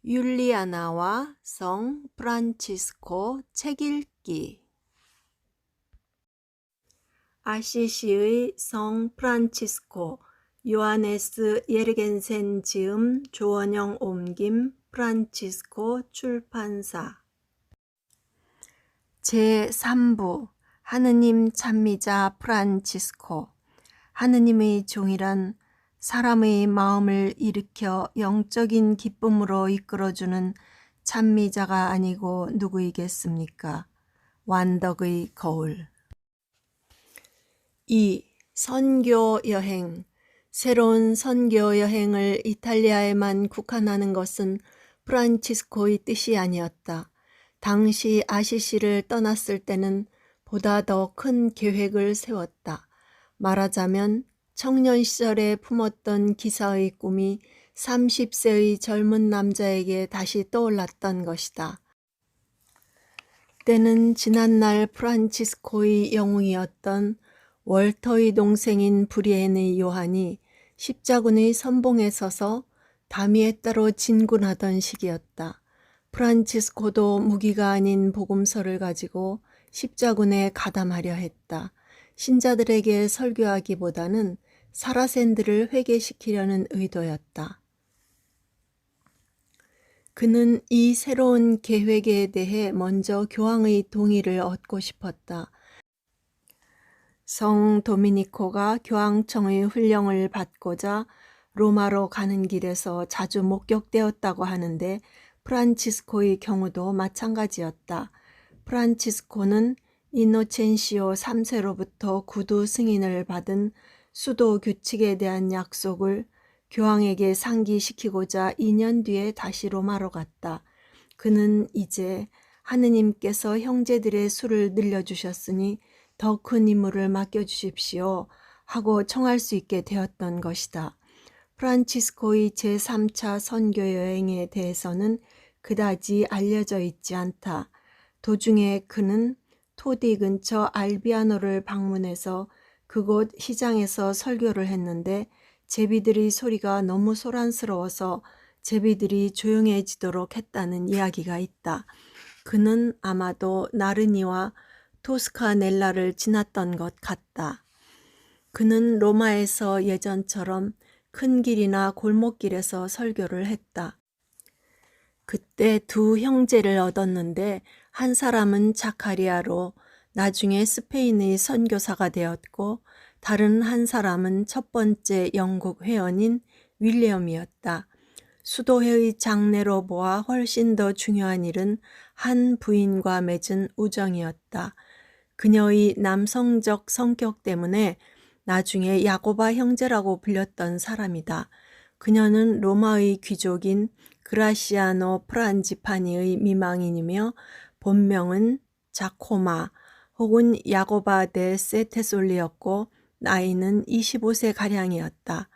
율리아나와 성 프란치스코 책 읽기. 아시시의 성 프란치스코, 요하네스 예르겐센 지음, 조원영 옮김, 프란치스코 출판사. 제3부 하느님 찬미자 프란치스코. 하느님의 종이란 사람의 마음을 일으켜 영적인 기쁨으로 이끌어주는 찬미자가 아니고 누구이겠습니까? 완덕의 거울. 2. 선교 여행. 새로운 선교 여행을 이탈리아에만 국한하는 것은 프란치스코의 뜻이 아니었다. 당시 아시시를 떠났을 때는 보다 더 큰 계획을 세웠다. 말하자면 청년 시절에 품었던 기사의 꿈이 30세의 젊은 남자에게 다시 떠올랐던 것이다. 때는 지난날 프란치스코의 영웅이었던 월터의 동생인 브리엔의 요한이 십자군의 선봉에 서서 다미에 따로 진군하던 시기였다. 프란치스코도 무기가 아닌 복음서를 가지고 십자군에 가담하려 했다. 신자들에게 설교하기보다는 사라센들을 회개시키려는 의도였다. 그는 이 새로운 계획에 대해 먼저 교황의 동의를 얻고 싶었다. 성 도미니코가 교황청의 훈령을 받고자 로마로 가는 길에서 자주 목격되었다고 하는데 프란치스코의 경우도 마찬가지였다. 프란치스코는 이노첸시오 3세로부터 구두 승인을 받은 수도 규칙에 대한 약속을 교황에게 상기시키고자 2년 뒤에 다시 로마로 갔다. 그는 이제 하느님께서 형제들의 수를 늘려주셨으니 더 큰 임무를 맡겨주십시오 하고 청할 수 있게 되었던 것이다. 프란치스코의 제3차 선교 여행에 대해서는 그다지 알려져 있지 않다. 도중에 그는 토디 근처 알비아노를 방문해서 그곳 시장에서 설교를 했는데 제비들의 소리가 너무 소란스러워서 제비들이 조용해지도록 했다는 이야기가 있다. 그는 아마도 나르니와 토스카넬라를 지났던 것 같다. 그는 로마에서 예전처럼 큰 길이나 골목길에서 설교를 했다. 그때 두 형제를 얻었는데 한 사람은 자카리아로 나중에 스페인의 선교사가 되었고 다른 한 사람은 첫 번째 영국 회원인 윌리엄이었다. 수도회의 장례로 보아 훨씬 더 중요한 일은 한 부인과 맺은 우정이었다. 그녀의 남성적 성격 때문에 나중에 야고바 형제라고 불렸던 사람이다. 그녀는 로마의 귀족인 그라시아노 프란지파니의 미망인이며 본명은 자코마 혹은 야고바 데 세테솔리였고 나이는 25세가량이었다.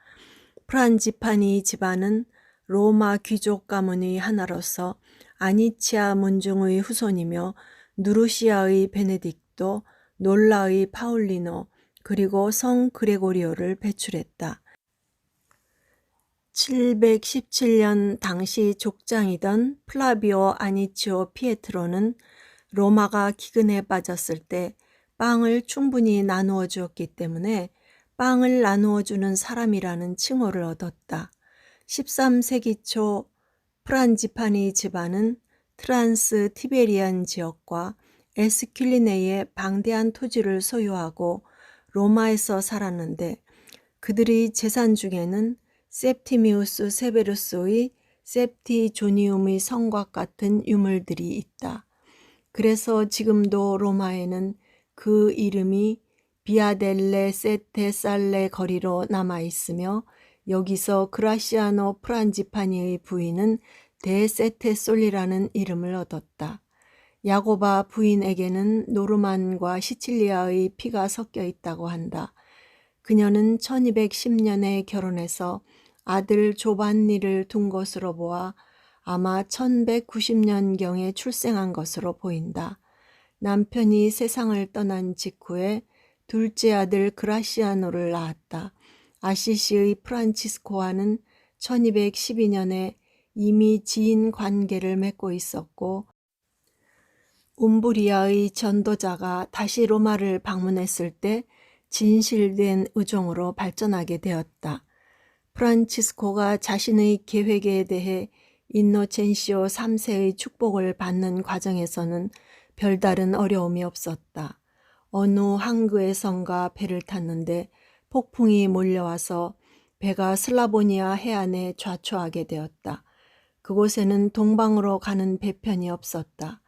프란지파니 집안은 로마 귀족 가문의 하나로서 아니치아 문중의 후손이며 누르시아의 베네딕토, 놀라의 파울리노, 그리고 성 그레고리오를 배출했다. 717년 당시 족장이던 플라비오 아니치오 피에트로는 로마가 기근에 빠졌을 때 빵을 충분히 나누어 주었기 때문에 빵을 나누어 주는 사람이라는 칭호를 얻었다. 13세기 초 프란지파니 집안은 트란스 티베리안 지역과 에스큘리네의 방대한 토지를 소유하고 로마에서 살았는데 그들의 재산 중에는 septimius 세베루스의 septi존이움의 성곽 같은 유물들이 있다. 그래서 지금도 로마에는 그 이름이 비아델레 세테 살레 거리로 남아있으며 여기서 그라시아노 프란지파니의 부인은 데세테 솔리라는 이름을 얻었다. 야고바 부인에게는 노르만과 시칠리아의 피가 섞여 있다고 한다. 그녀는 1210년에 결혼해서 아들 조반니를 둔 것으로 보아 아마 1190년경에 출생한 것으로 보인다. 남편이 세상을 떠난 직후에 둘째 아들 그라시아노를 낳았다. 아시시의 프란치스코와는 1212년에 이미 지인 관계를 맺고 있었고, 움브리아의 전도자가 다시 로마를 방문했을 때 진실된 의종으로 발전하게 되었다. 프란치스코가 자신의 계획에 대해 인노첸시오 3세의 축복을 받는 과정에서는 별다른 어려움이 없었다. 어느 항구의 성가 배를 탔는데 폭풍이 몰려와서 배가 슬라보니아 해안에 좌초하게 되었다. 그곳에는 동방으로 가는 배편이 없었다.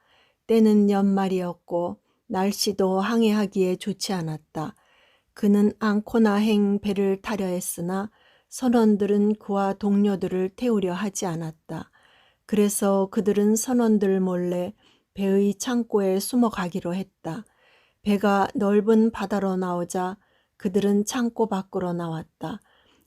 때는 연말이었고 날씨도 항해하기에 좋지 않았다. 그는 앙코나행 배를 타려 했으나 선원들은 그와 동료들을 태우려 하지 않았다. 그래서 그들은 선원들 몰래 배의 창고에 숨어가기로 했다. 배가 넓은 바다로 나오자 그들은 창고 밖으로 나왔다.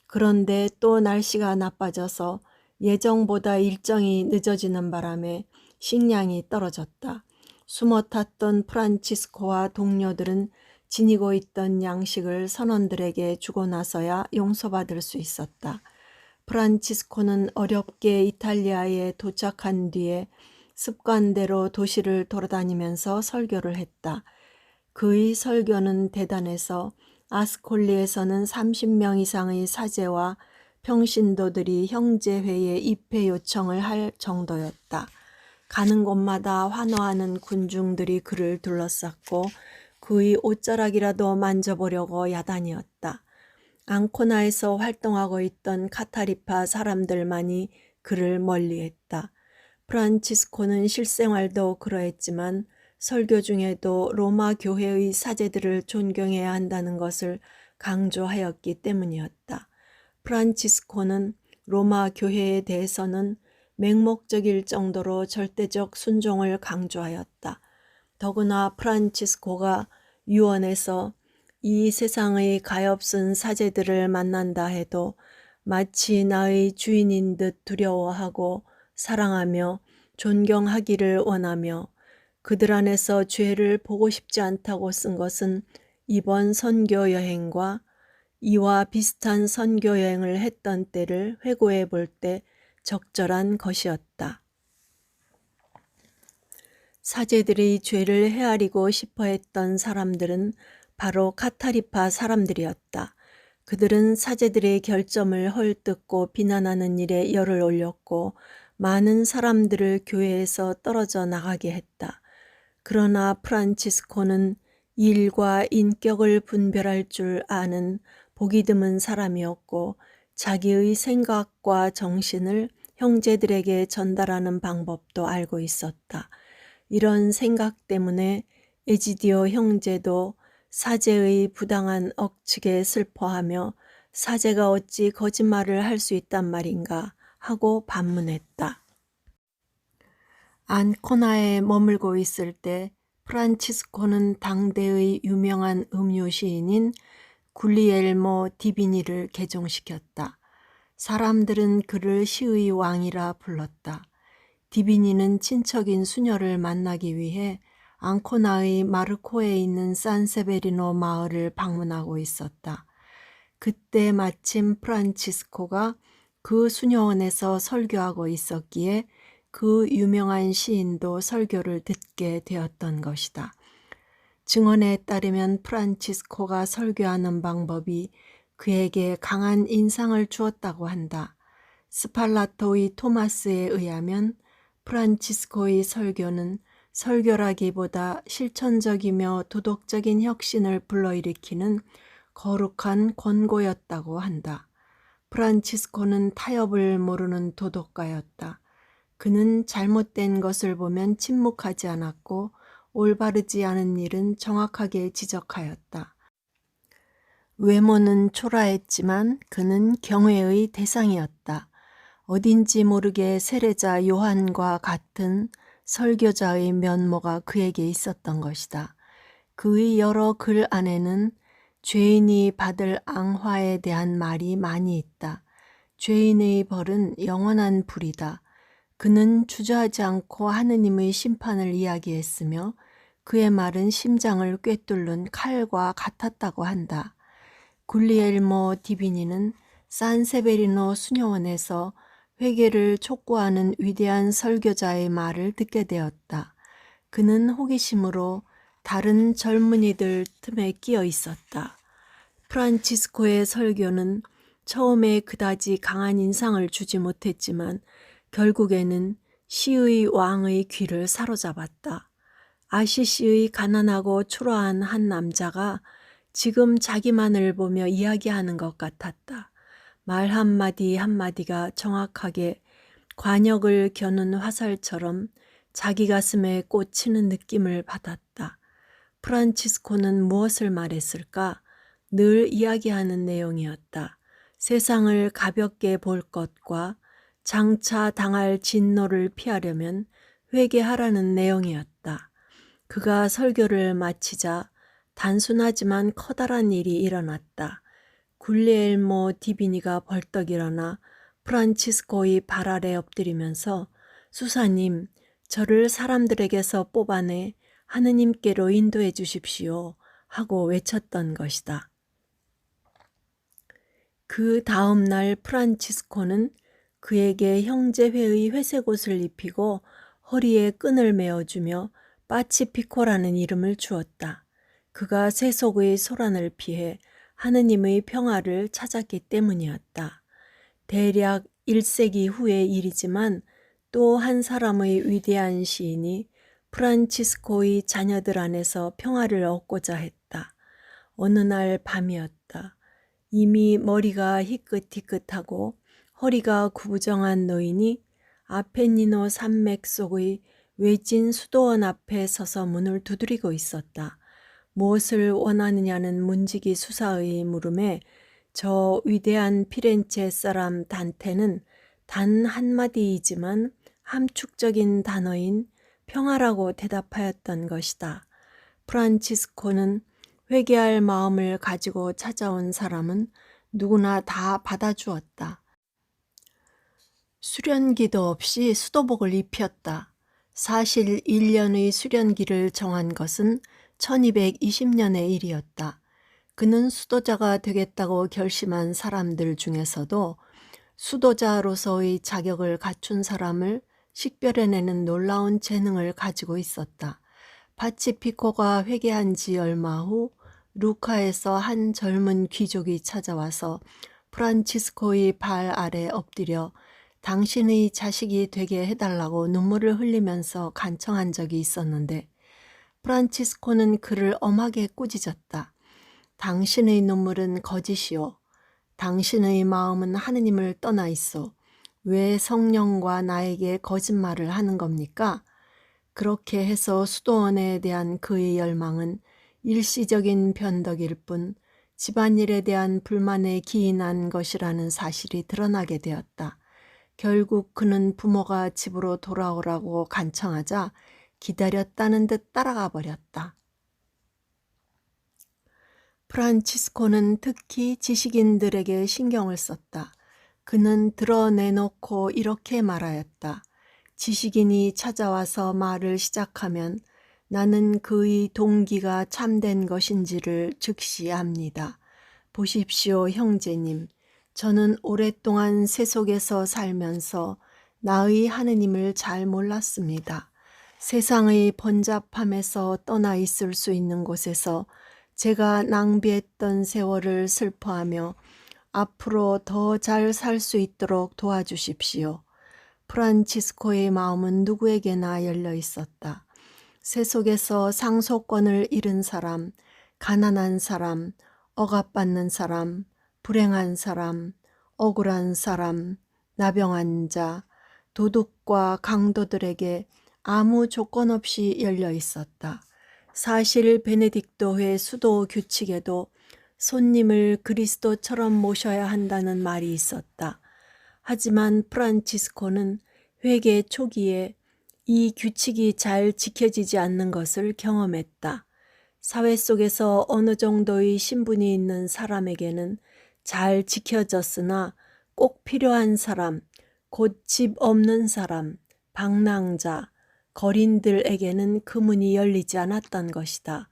그런데 또 날씨가 나빠져서 예정보다 일정이 늦어지는 바람에 식량이 떨어졌다. 숨어 탔던 프란치스코와 동료들은 지니고 있던 양식을 선원들에게 주고 나서야 용서받을 수 있었다. 프란치스코는 어렵게 이탈리아에 도착한 뒤에 습관대로 도시를 돌아다니면서 설교를 했다. 그의 설교는 대단해서 아스콜리에서는 30명 이상의 사제와 평신도들이 형제회에 입회 요청을 할 정도였다. 가는 곳마다 환호하는 군중들이 그를 둘러쌌고 그의 옷자락이라도 만져보려고 야단이었다. 앙코나에서 활동하고 있던 카타리파 사람들만이 그를 멀리했다. 프란치스코는 실생활도 그러했지만 설교 중에도 로마 교회의 사제들을 존경해야 한다는 것을 강조하였기 때문이었다. 프란치스코는 로마 교회에 대해서는 맹목적일 정도로 절대적 순종을 강조하였다. 더구나 프란치스코가 유언에서 이 세상의 가엾은 사제들을 만난다 해도 마치 나의 주인인 듯 두려워하고 사랑하며 존경하기를 원하며 그들 안에서 죄를 보고 싶지 않다고 쓴 것은 이번 선교 여행과 이와 비슷한 선교 여행을 했던 때를 회고해 볼 때 적절한 것이었다. 사제들의 죄를 헤아리고 싶어 했던 사람들은 바로 카타리파 사람들이었다. 그들은 사제들의 결점을 헐뜯고 비난하는 일에 열을 올렸고 많은 사람들을 교회에서 떨어져 나가게 했다. 그러나 프란치스코는 일과 인격을 분별할 줄 아는 보기 드문 사람이었고 자기의 생각과 정신을 형제들에게 전달하는 방법도 알고 있었다. 이런 생각 때문에 에지디오 형제도 사제의 부당한 억측에 슬퍼하며 사제가 어찌 거짓말을 할 수 있단 말인가 하고 반문했다. 안코나에 머물고 있을 때 프란치스코는 당대의 유명한 음유 시인인 굴리엘모 디비니를 개종시켰다. 사람들은 그를 시의 왕이라 불렀다. 디비니는 친척인 수녀를 만나기 위해 앙코나의 마르코에 있는 산세베리노 마을을 방문하고 있었다. 그때 마침 프란치스코가 그 수녀원에서 설교하고 있었기에 그 유명한 시인도 설교를 듣게 되었던 것이다. 증언에 따르면 프란치스코가 설교하는 방법이 그에게 강한 인상을 주었다고 한다. 스팔라토의 토마스에 의하면 프란치스코의 설교는 설교라기보다 실천적이며 도덕적인 혁신을 불러일으키는 거룩한 권고였다고 한다. 프란치스코는 타협을 모르는 도덕가였다. 그는 잘못된 것을 보면 침묵하지 않았고 올바르지 않은 일은 정확하게 지적하였다. 외모는 초라했지만 그는 경외의 대상이었다. 어딘지 모르게 세례자 요한과 같은 설교자의 면모가 그에게 있었던 것이다. 그의 여러 글 안에는 죄인이 받을 앙화에 대한 말이 많이 있다. 죄인의 벌은 영원한 불이다. 그는 주저하지 않고 하느님의 심판을 이야기했으며 그의 말은 심장을 꿰뚫는 칼과 같았다고 한다. 굴리엘모 디비니는 산세베리노 수녀원에서 회개를 촉구하는 위대한 설교자의 말을 듣게 되었다. 그는 호기심으로 다른 젊은이들 틈에 끼어 있었다. 프란치스코의 설교는 처음에 그다지 강한 인상을 주지 못했지만 결국에는 시의 왕의 귀를 사로잡았다. 아시시의 가난하고 초라한 한 남자가 지금 자기만을 보며 이야기하는 것 같았다. 말 한마디 한마디가 정확하게 관역을 겨눈 화살처럼 자기 가슴에 꽂히는 느낌을 받았다. 프란치스코는 무엇을 말했을까? 늘 이야기하는 내용이었다. 세상을 가볍게 볼 것과 장차 당할 진노를 피하려면 회개하라는 내용이었다. 그가 설교를 마치자 단순하지만 커다란 일이 일어났다. 굴리엘모 디비니가 벌떡 일어나 프란치스코의 발 아래 엎드리면서 수사님, 저를 사람들에게서 뽑아내 하느님께로 인도해 주십시오 하고 외쳤던 것이다. 그 다음 날 프란치스코는 그에게 형제회의 회색옷을 입히고 허리에 끈을 메어주며 파치피코라는 이름을 주었다. 그가 세속의 소란을 피해 하느님의 평화를 찾았기 때문이었다. 대략 1세기 후의 일이지만 또 한 사람의 위대한 시인이 프란치스코의 자녀들 안에서 평화를 얻고자 했다. 어느 날 밤이었다. 이미 머리가 희끗희끗하고 허리가 구부정한 노인이 아펜니노 산맥 속의 외진 수도원 앞에 서서 문을 두드리고 있었다. 무엇을 원하느냐는 문지기 수사의 물음에 저 위대한 피렌체 사람 단테는 단 한마디이지만 함축적인 단어인 평화라고 대답하였던 것이다. 프란치스코는 회개할 마음을 가지고 찾아온 사람은 누구나 다 받아주었다. 수련기도 없이 수도복을 입혔다. 사실 1년의 수련기를 정한 것은 1220년의 일이었다. 그는 수도자가 되겠다고 결심한 사람들 중에서도 수도자로서의 자격을 갖춘 사람을 식별해내는 놀라운 재능을 가지고 있었다. 파치피코가 회개한 지 얼마 후 루카에서 한 젊은 귀족이 찾아와서 프란치스코의 발 아래 엎드려 당신의 자식이 되게 해달라고 눈물을 흘리면서 간청한 적이 있었는데 프란치스코는 그를 엄하게 꾸짖었다. 당신의 눈물은 거짓이요. 당신의 마음은 하느님을 떠나 있어. 왜 성령과 나에게 거짓말을 하는 겁니까? 그렇게 해서 수도원에 대한 그의 열망은 일시적인 변덕일 뿐 집안일에 대한 불만에 기인한 것이라는 사실이 드러나게 되었다. 결국 그는 부모가 집으로 돌아오라고 간청하자 기다렸다는 듯 따라가 버렸다. 프란치스코는 특히 지식인들에게 신경을 썼다. 그는 드러내놓고 이렇게 말하였다. 지식인이 찾아와서 말을 시작하면 나는 그의 동기가 참된 것인지를 즉시 압니다. 보십시오, 형제님. 저는 오랫동안 세속에서 살면서 나의 하느님을 잘 몰랐습니다. 세상의 번잡함에서 떠나 있을 수 있는 곳에서 제가 낭비했던 세월을 슬퍼하며 앞으로 더 잘 살 수 있도록 도와주십시오. 프란치스코의 마음은 누구에게나 열려 있었다. 세속에서 상속권을 잃은 사람, 가난한 사람, 억압받는 사람, 불행한 사람, 억울한 사람, 나병한 자, 도둑과 강도들에게 아무 조건 없이 열려 있었다. 사실 베네딕토회 수도 규칙에도 손님을 그리스도처럼 모셔야 한다는 말이 있었다. 하지만 프란치스코는 회개 초기에 이 규칙이 잘 지켜지지 않는 것을 경험했다. 사회 속에서 어느 정도의 신분이 있는 사람에게는 잘 지켜졌으나 꼭 필요한 사람, 곧 집 없는 사람, 방랑자, 거린들에게는 그 문이 열리지 않았던 것이다.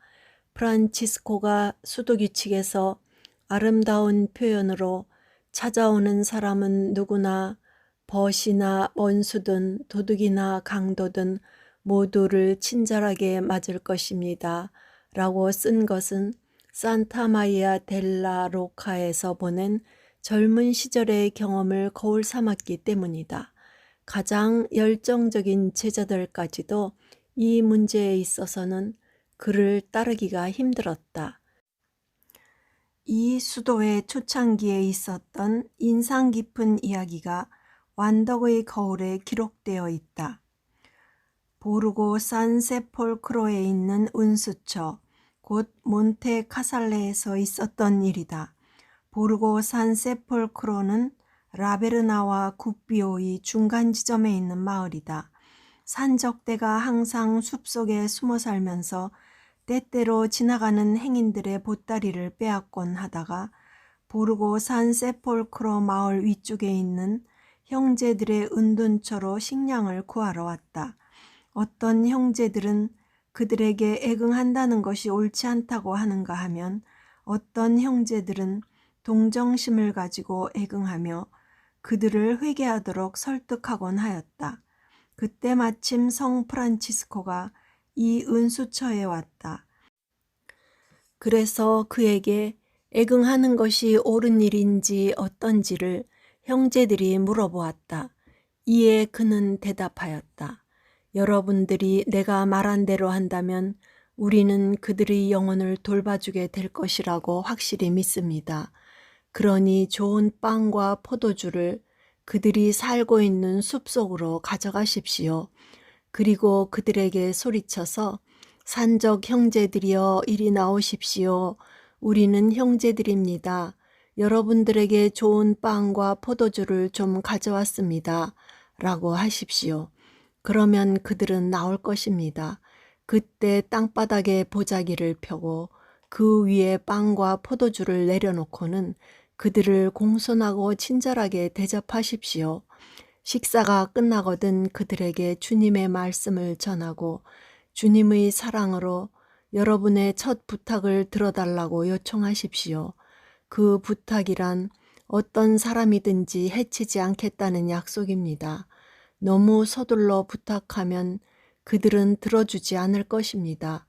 프란치스코가 수도규칙에서 아름다운 표현으로 찾아오는 사람은 누구나 벗이나 원수든 도둑이나 강도든 모두를 친절하게 맞을 것입니다. 라고 쓴 것은 산타마리아 델라 로카에서 보낸 젊은 시절의 경험을 거울 삼았기 때문이다. 가장 열정적인 제자들까지도 이 문제에 있어서는 그를 따르기가 힘들었다. 이 수도의 초창기에 있었던 인상 깊은 이야기가 완덕의 거울에 기록되어 있다. 보르고 산세폴크로에 있는 운수처, 곧 몬테 카살레에서 있었던 일이다. 보르고 산세폴크로는 라베르나와 구비오의 중간 지점에 있는 마을이다. 산적대가 항상 숲속에 숨어 살면서 때때로 지나가는 행인들의 보따리를 빼앗곤 하다가 보르고 산세폴크로 마을 위쪽에 있는 형제들의 은둔처로 식량을 구하러 왔다. 어떤 형제들은 그들에게 애긍한다는 것이 옳지 않다고 하는가 하면 어떤 형제들은 동정심을 가지고 애긍하며 그들을 회개하도록 설득하곤 하였다. 그때 마침 성 프란치스코가 이 은수처에 왔다. 그래서 그에게 애긍하는 것이 옳은 일인지 어떤지를 형제들이 물어보았다. 이에 그는 대답하였다. 여러분들이 내가 말한 대로 한다면 우리는 그들의 영혼을 돌봐주게 될 것이라고 확실히 믿습니다. 그러니 좋은 빵과 포도주를 그들이 살고 있는 숲속으로 가져가십시오. 그리고 그들에게 소리쳐서 산적 형제들이여 이리 나오십시오. 우리는 형제들입니다. 여러분들에게 좋은 빵과 포도주를 좀 가져왔습니다. 라고 하십시오. 그러면 그들은 나올 것입니다. 그때 땅바닥에 보자기를 펴고 그 위에 빵과 포도주를 내려놓고는 그들을 공손하고 친절하게 대접하십시오. 식사가 끝나거든 그들에게 주님의 말씀을 전하고 주님의 사랑으로 여러분의 첫 부탁을 들어달라고 요청하십시오. 그 부탁이란 어떤 사람이든지 해치지 않겠다는 약속입니다. 너무 서둘러 부탁하면 그들은 들어주지 않을 것입니다.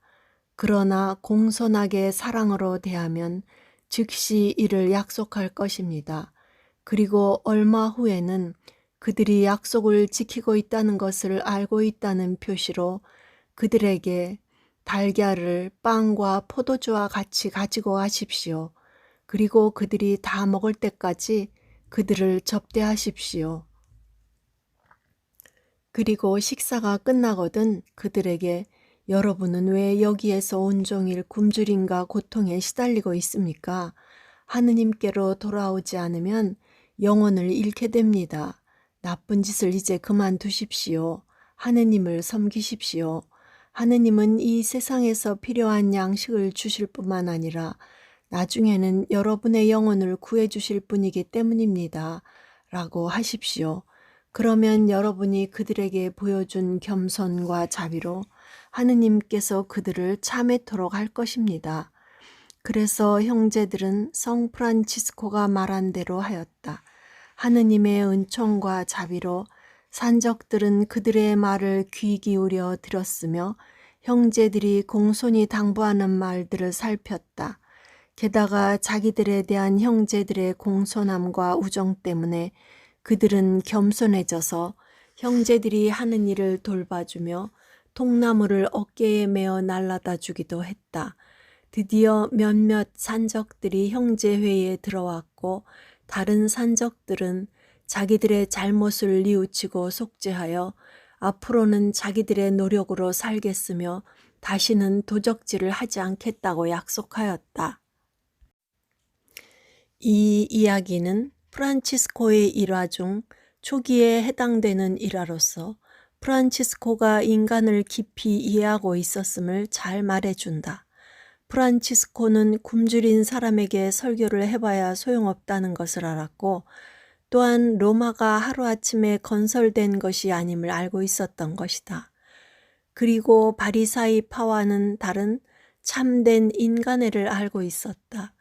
그러나 공손하게 사랑으로 대하면 즉시 이를 약속할 것입니다. 그리고 얼마 후에는 그들이 약속을 지키고 있다는 것을 알고 있다는 표시로 그들에게 달걀을 빵과 포도주와 같이 가지고 가십시오. 그리고 그들이 다 먹을 때까지 그들을 접대하십시오. 그리고 식사가 끝나거든 그들에게 여러분은 왜 여기에서 온종일 굶주림과 고통에 시달리고 있습니까? 하느님께로 돌아오지 않으면 영혼을 잃게 됩니다. 나쁜 짓을 이제 그만두십시오. 하느님을 섬기십시오. 하느님은 이 세상에서 필요한 양식을 주실 뿐만 아니라 나중에는 여러분의 영혼을 구해주실 분이기 때문입니다. 라고 하십시오. 그러면 여러분이 그들에게 보여준 겸손과 자비로 하느님께서 그들을 참회토록 할 것입니다. 그래서 형제들은 성 프란치스코가 말한 대로 하였다. 하느님의 은총과 자비로 산적들은 그들의 말을 귀 기울여 들었으며 형제들이 공손히 당부하는 말들을 살폈다. 게다가 자기들에 대한 형제들의 공손함과 우정 때문에 그들은 겸손해져서 형제들이 하는 일을 돌봐주며 통나무를 어깨에 메어 날라다 주기도 했다. 드디어 몇몇 산적들이 형제회의에 들어왔고 다른 산적들은 자기들의 잘못을 뉘우치고 속죄하여 앞으로는 자기들의 노력으로 살겠으며 다시는 도적질을 하지 않겠다고 약속하였다. 이 이야기는 프란치스코의 일화 중 초기에 해당되는 일화로서 프란치스코가 인간을 깊이 이해하고 있었음을 잘 말해준다. 프란치스코는 굶주린 사람에게 설교를 해봐야 소용없다는 것을 알았고 또한 로마가 하루아침에 건설된 것이 아님을 알고 있었던 것이다. 그리고 바리사이 파와는 다른 참된 인간애를 알고 있었다.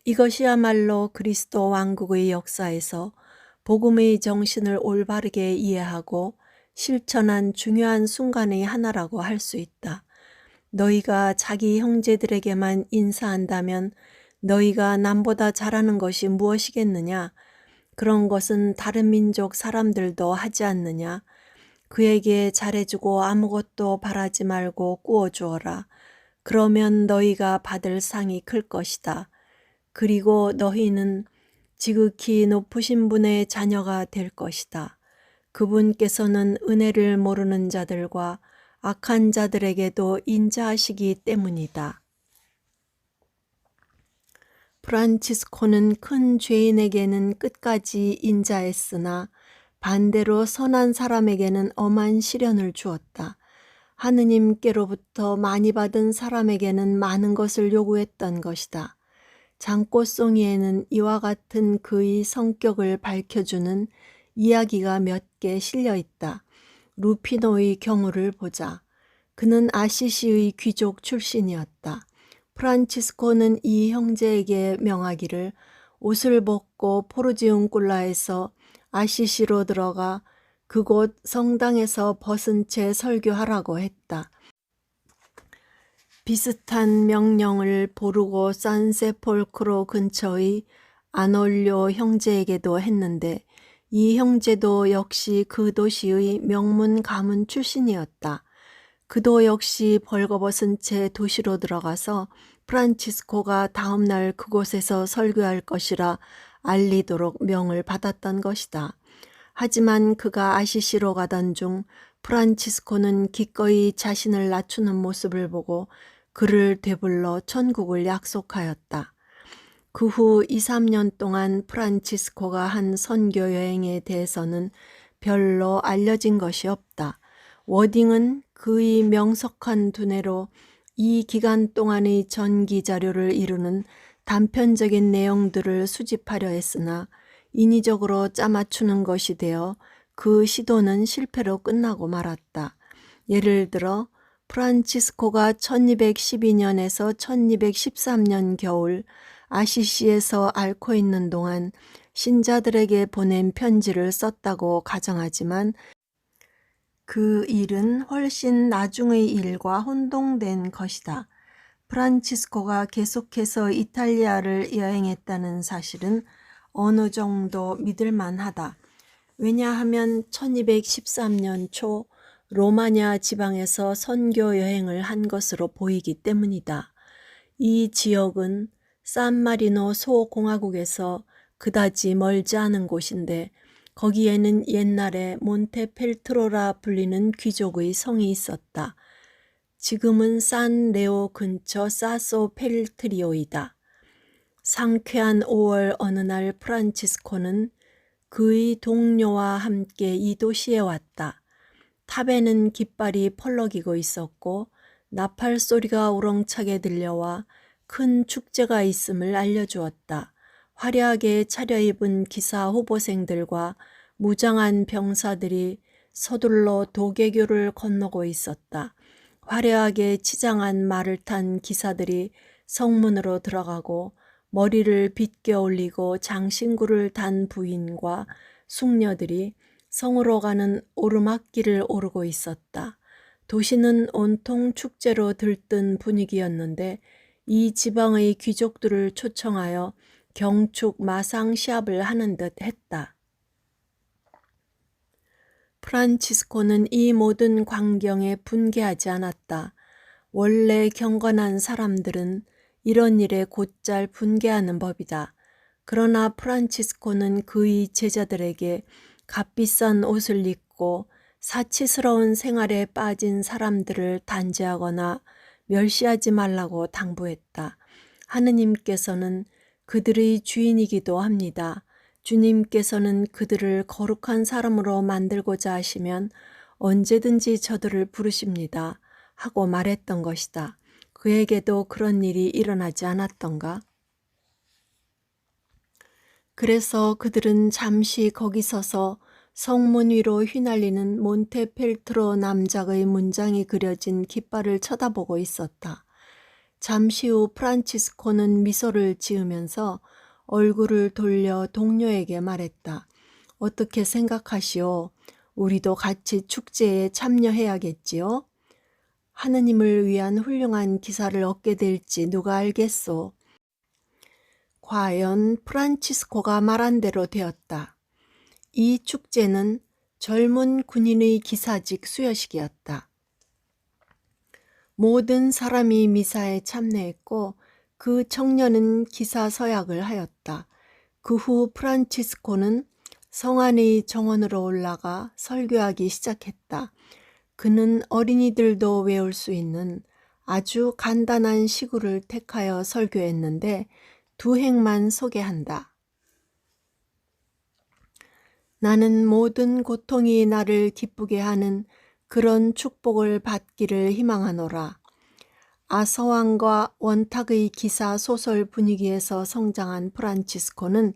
이것이야말로 그리스도 왕국의 역사에서 복음의 정신을 올바르게 이해하고 실천한 중요한 순간의 하나라고 할 수 있다. 너희가 자기 형제들에게만 인사한다면 너희가 남보다 잘하는 것이 무엇이겠느냐? 그런 것은 다른 민족 사람들도 하지 않느냐? 그에게 잘해주고 아무것도 바라지 말고 구워주어라. 그러면 너희가 받을 상이 클 것이다. 그리고 너희는 지극히 높으신 분의 자녀가 될 것이다. 그분께서는 은혜를 모르는 자들과 악한 자들에게도 인자하시기 때문이다. 프란치스코는 큰 죄인에게는 끝까지 인자했으나 반대로 선한 사람에게는 엄한 시련을 주었다. 하느님께로부터 많이 받은 사람에게는 많은 것을 요구했던 것이다. 장꽃송이에는 이와 같은 그의 성격을 밝혀주는 이야기가 몇 개 실려 있다. 루피노의 경우를 보자. 그는 아시시의 귀족 출신이었다. 프란치스코는 이 형제에게 명하기를 옷을 벗고 포르지움꿀라에서 아시시로 들어가 그곳 성당에서 벗은 채 설교하라고 했다. 비슷한 명령을 보르고 산세폴크로 근처의 아놀료 형제에게도 했는데 이 형제도 역시 그 도시의 명문 가문 출신이었다. 그도 역시 벌거벗은 채 도시로 들어가서 프란치스코가 다음날 그곳에서 설교할 것이라 알리도록 명을 받았던 것이다. 하지만 그가 아시시로 가던 중 프란치스코는 기꺼이 자신을 낮추는 모습을 보고 그를 되불러 천국을 약속하였다. 그 후 2, 3년 동안 프란치스코가 한 선교 여행에 대해서는 별로 알려진 것이 없다. 워딩은 그의 명석한 두뇌로 이 기간 동안의 전기 자료를 이루는 단편적인 내용들을 수집하려 했으나 인위적으로 짜맞추는 것이 되어 그 시도는 실패로 끝나고 말았다. 예를 들어 프란치스코가 1212년에서 1213년 겨울 아시시에서 앓고 있는 동안 신자들에게 보낸 편지를 썼다고 가정하지만 그 일은 훨씬 나중의 일과 혼동된 것이다. 프란치스코가 계속해서 이탈리아를 여행했다는 사실은 어느 정도 믿을 만하다. 왜냐하면 1213년 초 로마냐 지방에서 선교 여행을 한 것으로 보이기 때문이다. 이 지역은 산마리노 소공화국에서 그다지 멀지 않은 곳인데 거기에는 옛날에 몬테펠트로라 불리는 귀족의 성이 있었다. 지금은 산 레오 근처 사소 펠트리오이다. 상쾌한 5월 어느 날 프란치스코는 그의 동료와 함께 이 도시에 왔다. 탑에는 깃발이 펄럭이고 있었고 나팔 소리가 우렁차게 들려와 큰 축제가 있음을 알려주었다. 화려하게 차려입은 기사 후보생들과 무장한 병사들이 서둘러 도계교를 건너고 있었다. 화려하게 치장한 말을 탄 기사들이 성문으로 들어가고 머리를 빗겨 올리고 장신구를 단 부인과 숙녀들이 성으로 가는 오르막길을 오르고 있었다. 도시는 온통 축제로 들뜬 분위기였는데 이 지방의 귀족들을 초청하여 경축 마상 시합을 하는 듯 했다. 프란치스코는 이 모든 광경에 분개하지 않았다. 원래 경건한 사람들은 이런 일에 곧잘 분개하는 법이다. 그러나 프란치스코는 그의 제자들에게 값비싼 옷을 입고 사치스러운 생활에 빠진 사람들을 단죄하거나 멸시하지 말라고 당부했다. 하느님께서는 그들의 주인이기도 합니다. 주님께서는 그들을 거룩한 사람으로 만들고자 하시면 언제든지 저들을 부르십니다. 하고 말했던 것이다. 그에게도 그런 일이 일어나지 않았던가? 그래서 그들은 잠시 거기 서서 성문 위로 휘날리는 몬테펠트로 남작의 문장이 그려진 깃발을 쳐다보고 있었다. 잠시 후 프란치스코는 미소를 지으면서 얼굴을 돌려 동료에게 말했다. 어떻게 생각하시오? 우리도 같이 축제에 참여해야겠지요? 하느님을 위한 훌륭한 기사를 얻게 될지 누가 알겠소? 과연 프란치스코가 말한 대로 되었다. 이 축제는 젊은 군인의 기사직 수여식이었다. 모든 사람이 미사에 참여했고 그 청년은 기사 서약을 하였다. 그 후 프란치스코는 성 안의 정원으로 올라가 설교하기 시작했다. 그는 어린이들도 외울 수 있는 아주 간단한 시구를 택하여 설교했는데 두 행만 소개한다. 나는 모든 고통이 나를 기쁘게 하는 그런 축복을 받기를 희망하노라. 아서왕과 원탁의 기사 소설 분위기에서 성장한 프란치스코는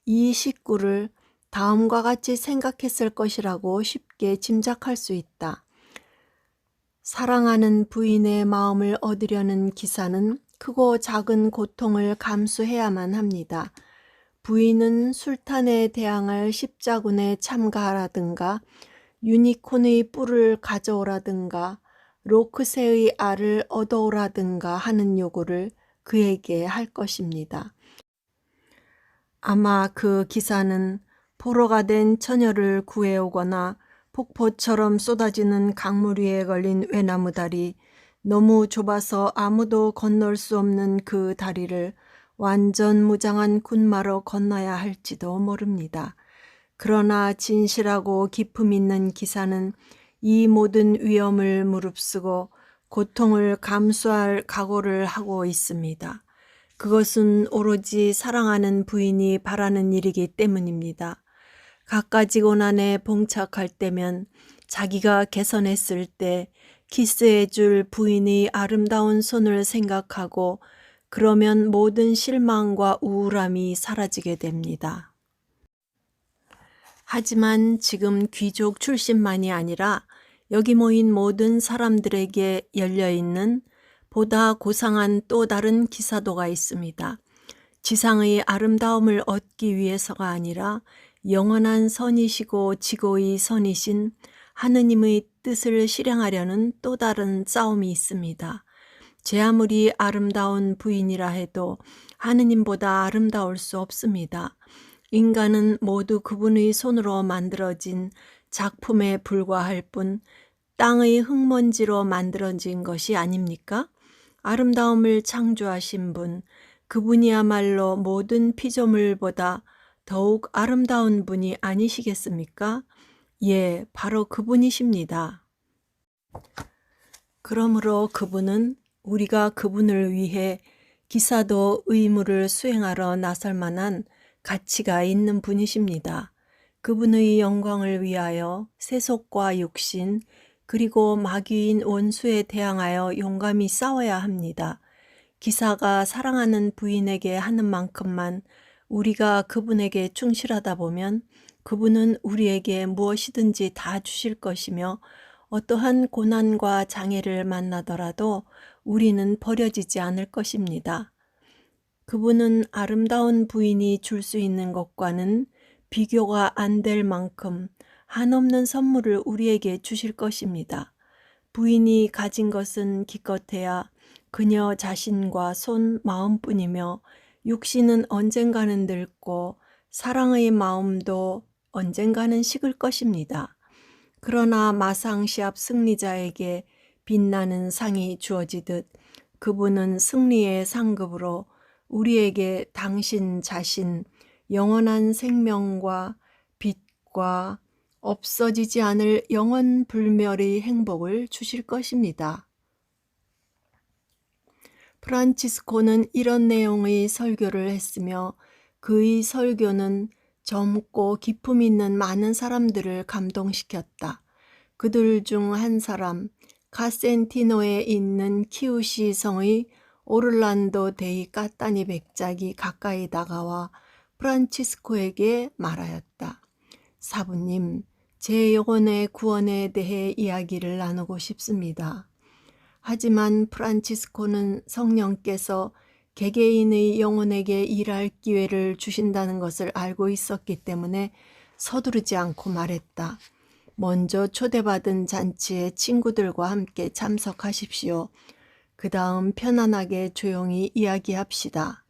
이 식구를 다음과 같이 생각했을 것이라고 쉽게 짐작할 수 있다. 사랑하는 부인의 마음을 얻으려는 기사는 크고 작은 고통을 감수해야만 합니다. 부인은 술탄에 대항할 십자군에 참가하라든가 유니콘의 뿔을 가져오라든가 로크새의 알을 얻어오라든가 하는 요구를 그에게 할 것입니다. 아마 그 기사는 포로가 된 처녀를 구해오거나 폭포처럼 쏟아지는 강물 위에 걸린 외나무 다리, 너무 좁아서 아무도 건널 수 없는 그 다리를 완전 무장한 군마로 건너야 할지도 모릅니다. 그러나 진실하고 기품 있는 기사는 이 모든 위험을 무릅쓰고 고통을 감수할 각오를 하고 있습니다. 그것은 오로지 사랑하는 부인이 바라는 일이기 때문입니다. 갖가지 고난에 봉착할 때면 자기가 개선했을 때 키스해줄 부인의 아름다운 손을 생각하고 그러면 모든 실망과 우울함이 사라지게 됩니다. 하지만 지금 귀족 출신만이 아니라 여기 모인 모든 사람들에게 열려있는 보다 고상한 또 다른 기사도가 있습니다. 지상의 아름다움을 얻기 위해서가 아니라 영원한 선이시고 지고의 선이신 하느님의 뜻을 실행하려는 또 다른 싸움이 있습니다. 제 아무리 아름다운 부인이라 해도 하느님보다 아름다울 수 없습니다. 인간은 모두 그분의 손으로 만들어진 작품에 불과할 뿐 땅의 흙먼지로 만들어진 것이 아닙니까? 아름다움을 창조하신 분, 그분이야말로 모든 피조물보다 더욱 아름다운 분이 아니시겠습니까? 예, 바로 그분이십니다. 그러므로 그분은 우리가 그분을 위해 기사도 의무를 수행하러 나설 만한 가치가 있는 분이십니다. 그분의 영광을 위하여 세속과 육신 그리고 마귀인 원수에 대항하여 용감히 싸워야 합니다. 기사가 사랑하는 부인에게 하는 만큼만 우리가 그분에게 충실하다 보면 그분은 우리에게 무엇이든지 다 주실 것이며 어떠한 고난과 장애를 만나더라도 우리는 버려지지 않을 것입니다. 그분은 아름다운 부인이 줄 수 있는 것과는 비교가 안 될 만큼 한없는 선물을 우리에게 주실 것입니다. 부인이 가진 것은 기껏해야 그녀 자신과 손 마음뿐이며 육신은 언젠가는 늙고 사랑의 마음도 언젠가는 식을 것입니다. 그러나 마상시합 승리자에게 빛나는 상이 주어지듯 그분은 승리의 상급으로 우리에게 당신 자신, 영원한 생명과 빛과 없어지지 않을 영원 불멸의 행복을 주실 것입니다. 프란치스코는 이런 내용의 설교를 했으며 그의 설교는 젊고 기품 있는 많은 사람들을 감동시켰다. 그들 중 한 사람, 카센티노에 있는 키우시 성의 오를란도 데이 까따니 백작이 가까이 다가와 프란치스코에게 말하였다. 사부님, 제 영혼의 구원에 대해 이야기를 나누고 싶습니다. 하지만 프란치스코는 성령께서 개개인의 영혼에게 일할 기회를 주신다는 것을 알고 있었기 때문에 서두르지 않고 말했다. 먼저 초대받은 잔치에 친구들과 함께 참석하십시오. 그 다음 편안하게 조용히 이야기합시다.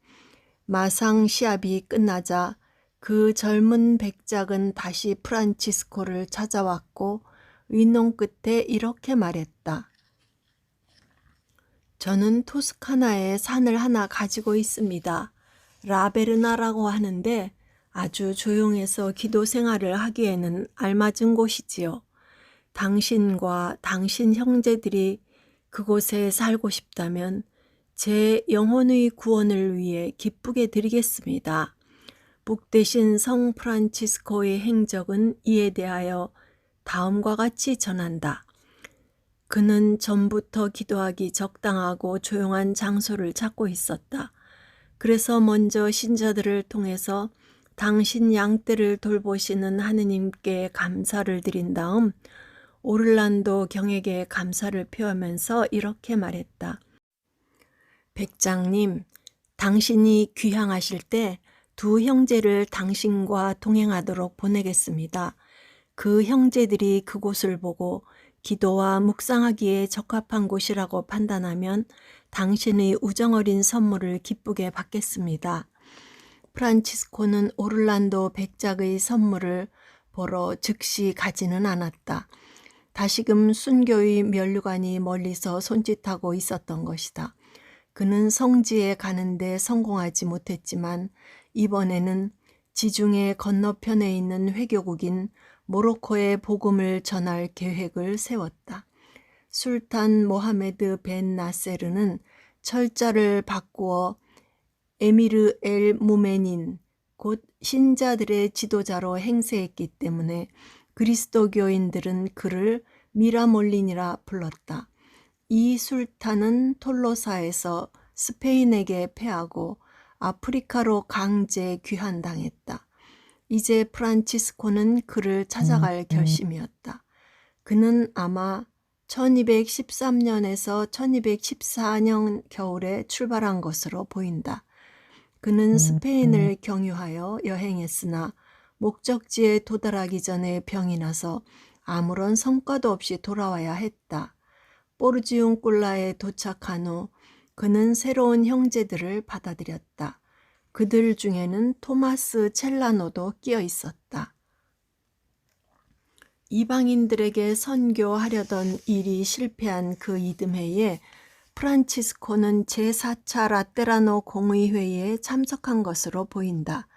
마상 시합이 끝나자 그 젊은 백작은 다시 프란치스코를 찾아왔고 의논 끝에 이렇게 말했다. 저는 토스카나에 산을 하나 가지고 있습니다. 라베르나라고 하는데 아주 조용해서 기도 생활을 하기에는 알맞은 곳이지요. 당신과 당신 형제들이 그곳에 살고 싶다면 제 영혼의 구원을 위해 기쁘게 드리겠습니다. 복되신 성 프란치스코의 행적은 이에 대하여 다음과 같이 전한다. 그는 전부터 기도하기 적당하고 조용한 장소를 찾고 있었다. 그래서 먼저 신자들을 통해서 당신 양떼를 돌보시는 하느님께 감사를 드린 다음 오를란도 경에게 감사를 표하면서 이렇게 말했다. 백장님, 당신이 귀향하실 때 두 형제를 당신과 동행하도록 보내겠습니다. 그 형제들이 그곳을 보고 기도와 묵상하기에 적합한 곳이라고 판단하면 당신의 우정어린 선물을 기쁘게 받겠습니다. 프란치스코는 오를란도 백작의 선물을 보러 즉시 가지는 않았다. 다시금 순교의 면류관이 멀리서 손짓하고 있었던 것이다. 그는 성지에 가는데 성공하지 못했지만 이번에는 지중해 건너편에 있는 회교국인 모로코에 복음을 전할 계획을 세웠다. 술탄 모하메드 벤 나세르는 철자를 바꾸어 에미르 엘 무메닌 곧 신자들의 지도자로 행세했기 때문에 그리스도교인들은 그를 미라몰린이라 불렀다. 이 술탄은 톨로사에서 스페인에게 패하고 아프리카로 강제 귀환당했다. 이제 프란치스코는 그를 찾아갈 결심이었다. 그는 아마 1213년에서 1214년 겨울에 출발한 것으로 보인다. 그는 스페인을 경유하여 여행했으나 목적지에 도달하기 전에 병이 나서 아무런 성과도 없이 돌아와야 했다. 포르지움꿀라에 도착한 후 그는 새로운 형제들을 받아들였다. 그들 중에는 토마스 첼라노도 끼어 있었다. 이방인들에게 선교하려던 일이 실패한 그 이듬해에 프란치스코는 제4차 라테라노 공의회의에 참석한 것으로 보인다.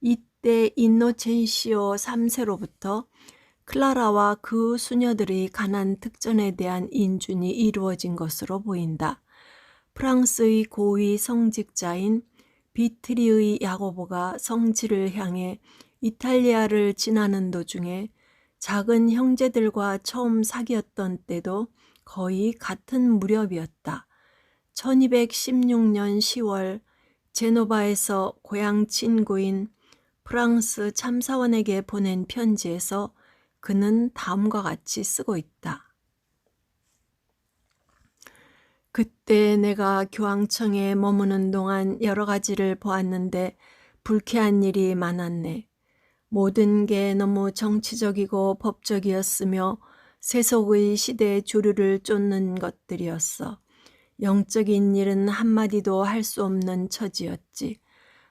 이때 인노첸시오 3세로부터 클라라와 그 수녀들의 가난 특전에 대한 인준이 이루어진 것으로 보인다. 프랑스의 고위 성직자인 비트리의 야고보가 성지를 향해 이탈리아를 지나는 도중에 작은 형제들과 처음 사귀었던 때도 거의 같은 무렵이었다. 1216년 10월 제노바에서 고향 친구인 프랑스 참사원에게 보낸 편지에서 그는 다음과 같이 쓰고 있다. 그때 내가 교황청에 머무는 동안 여러 가지를 보았는데 불쾌한 일이 많았네. 모든 게 너무 정치적이고 법적이었으며 세속의 시대의 주류를 쫓는 것들이었어. 영적인 일은 한마디도 할 수 없는 처지였지.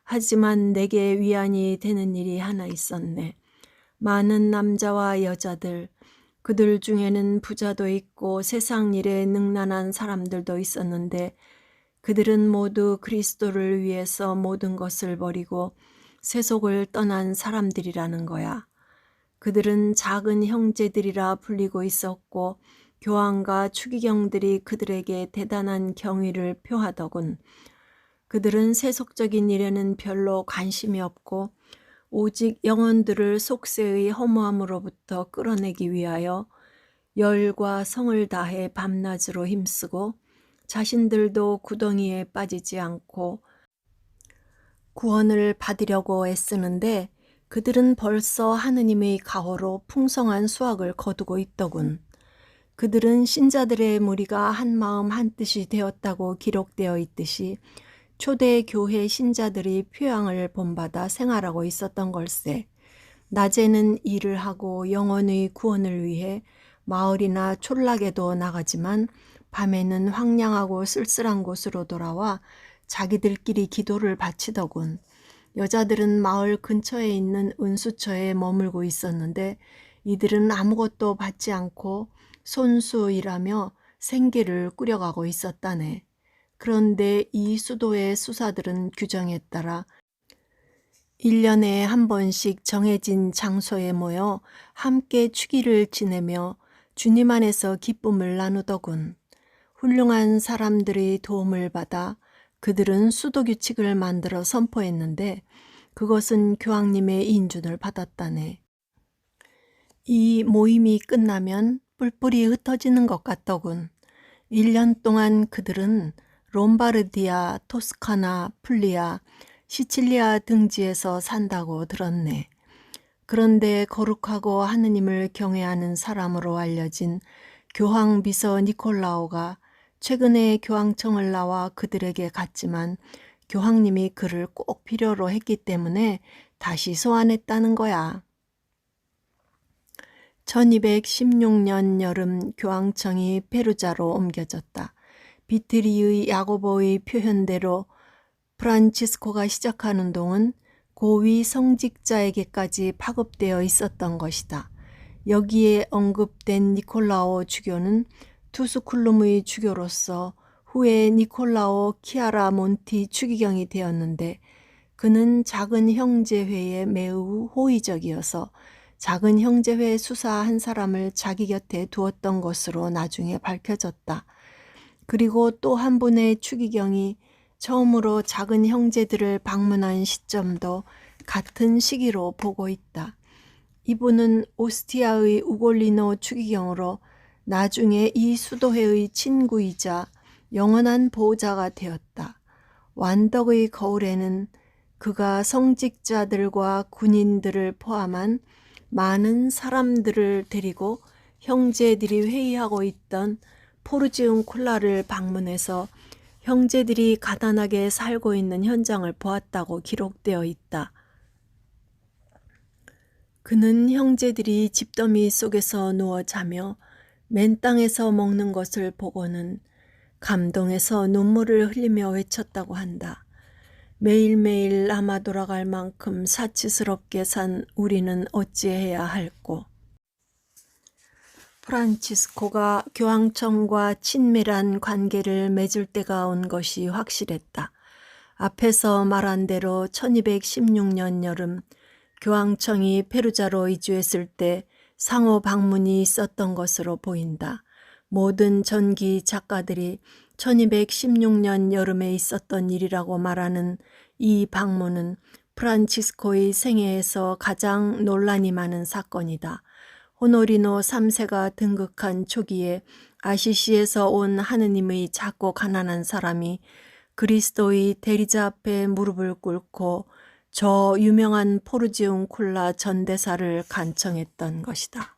하지만 내게 위안이 되는 일이 하나 있었네. 많은 남자와 여자들, 그들 중에는 부자도 있고 세상 일에 능란한 사람들도 있었는데 그들은 모두 그리스도를 위해서 모든 것을 버리고 세속을 떠난 사람들이라는 거야. 그들은 작은 형제들이라 불리고 있었고 교황과 추기경들이 그들에게 대단한 경의를 표하더군. 그들은 세속적인 일에는 별로 관심이 없고 오직 영혼들을 속세의 허무함으로부터 끌어내기 위하여 열과 성을 다해 밤낮으로 힘쓰고 자신들도 구덩이에 빠지지 않고 구원을 받으려고 애쓰는데 그들은 벌써 하느님의 가호로 풍성한 수확을 거두고 있더군. 그들은 신자들의 무리가 한마음 한뜻이 되었다고 기록되어 있듯이 초대 교회 신자들이 표양을 본받아 생활하고 있었던 걸세. 낮에는 일을 하고 영혼의 구원을 위해 마을이나 촌락에도 나가지만 밤에는 황량하고 쓸쓸한 곳으로 돌아와 자기들끼리 기도를 바치더군. 여자들은 마을 근처에 있는 은수처에 머물고 있었는데 이들은 아무것도 받지 않고 손수 일하며 생계를 꾸려가고 있었다네. 그런데 이 수도의 수사들은 규정에 따라 1년에 한 번씩 정해진 장소에 모여 함께 축일을 지내며 주님 안에서 기쁨을 나누더군. 훌륭한 사람들의 도움을 받아 그들은 수도 규칙을 만들어 선포했는데 그것은 교황님의 인준을 받았다네. 이 모임이 끝나면 뿔뿔이 흩어지는 것 같더군. 1년 동안 그들은 롬바르디아, 토스카나, 풀리아, 시칠리아 등지에서 산다고 들었네. 그런데 거룩하고 하느님을 경외하는 사람으로 알려진 교황 비서 니콜라오가 최근에 교황청을 나와 그들에게 갔지만 교황님이 그를 꼭 필요로 했기 때문에 다시 소환했다는 거야. 1216년 여름 교황청이 페루자로 옮겨졌다. 비트리의 야고보의 표현대로 프란치스코가 시작한 운동은 고위 성직자에게까지 파급되어 있었던 것이다. 여기에 언급된 니콜라오 주교는 투스쿨룸의 주교로서 후에 니콜라오 키아라 몬티 추기경이 되었는데 그는 작은 형제회에 매우 호의적이어서 작은 형제회 수사 한 사람을 자기 곁에 두었던 것으로 나중에 밝혀졌다. 그리고 또 한 분의 추기경이 처음으로 작은 형제들을 방문한 시점도 같은 시기로 보고 있다. 이분은 오스티아의 우골리노 추기경으로 나중에 이 수도회의 친구이자 영원한 보호자가 되었다. 완덕의 거울에는 그가 성직자들과 군인들을 포함한 많은 사람들을 데리고 형제들이 회의하고 있던 포르지움콜라를 방문해서 형제들이 가난하게 살고 있는 현장을 보았다고 기록되어 있다. 그는 형제들이 집더미 속에서 누워 자며 맨 땅에서 먹는 것을 보고는 감동해서 눈물을 흘리며 외쳤다고 한다. 매일매일 남아 돌아갈 만큼 사치스럽게 산 우리는 어찌해야 할꼬. 프란치스코가 교황청과 친밀한 관계를 맺을 때가 온 것이 확실했다. 앞에서 말한 대로 1216년 여름 교황청이 페루자로 이주했을 때 상호 방문이 있었던 것으로 보인다. 모든 전기 작가들이 1216년 여름에 있었던 일이라고 말하는 이 방문은 프란치스코의 생애에서 가장 논란이 많은 사건이다. 호노리노 3세가 등극한 초기에 아시시에서 온 하느님의 작고 가난한 사람이 그리스도의 대리자 앞에 무릎을 꿇고 저 유명한 포르지움콜라 전대사를 간청했던 것이다.